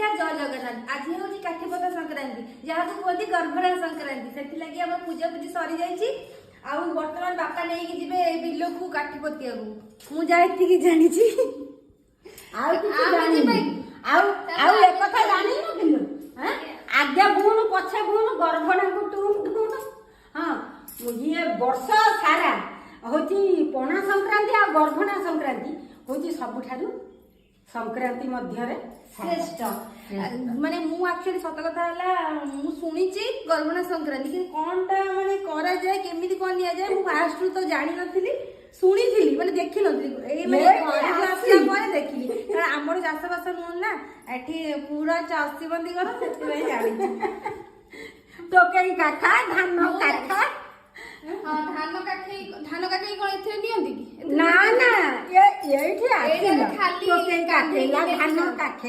नमस्कार जय जगन्नाथ। आज हूँ काठीपता संक्रांति जहाँ कहते गर्भरा संक्रांति से लगी आम पूजा पूजी सरी जाइए। बर्तमान बापा नहीं जीवे बिल को काठीपतिया को मुझे जानी आगे बुण पछे बुण गर्भणा को टूण टूण। हाँ ये वर्ष सारा होची पणा संक्रांति आ गर्भणा संक्रांति होची सबुठारु संक्रांति मध्यरे श्रेष्ठ। माने मु एक्चुअली सत कथा मु शुणी गर्भणा संक्रांति कि कौनटा माने करा जाए केमिति कोन लिया जाए मु फास्ट रु तो जानि नथिली शुणी थी माने देखि नथिली ए माने आसला परे देखिली कारण हमर चाष बास नुन ना एठी पूरा चासी बंदी कर सेति भाई जानि टोकेई काठा धान काठा। हां धान काठी कोन एथे नियंती कि ना ना ये एठी आके खाली टोकेई काठेला धान काठे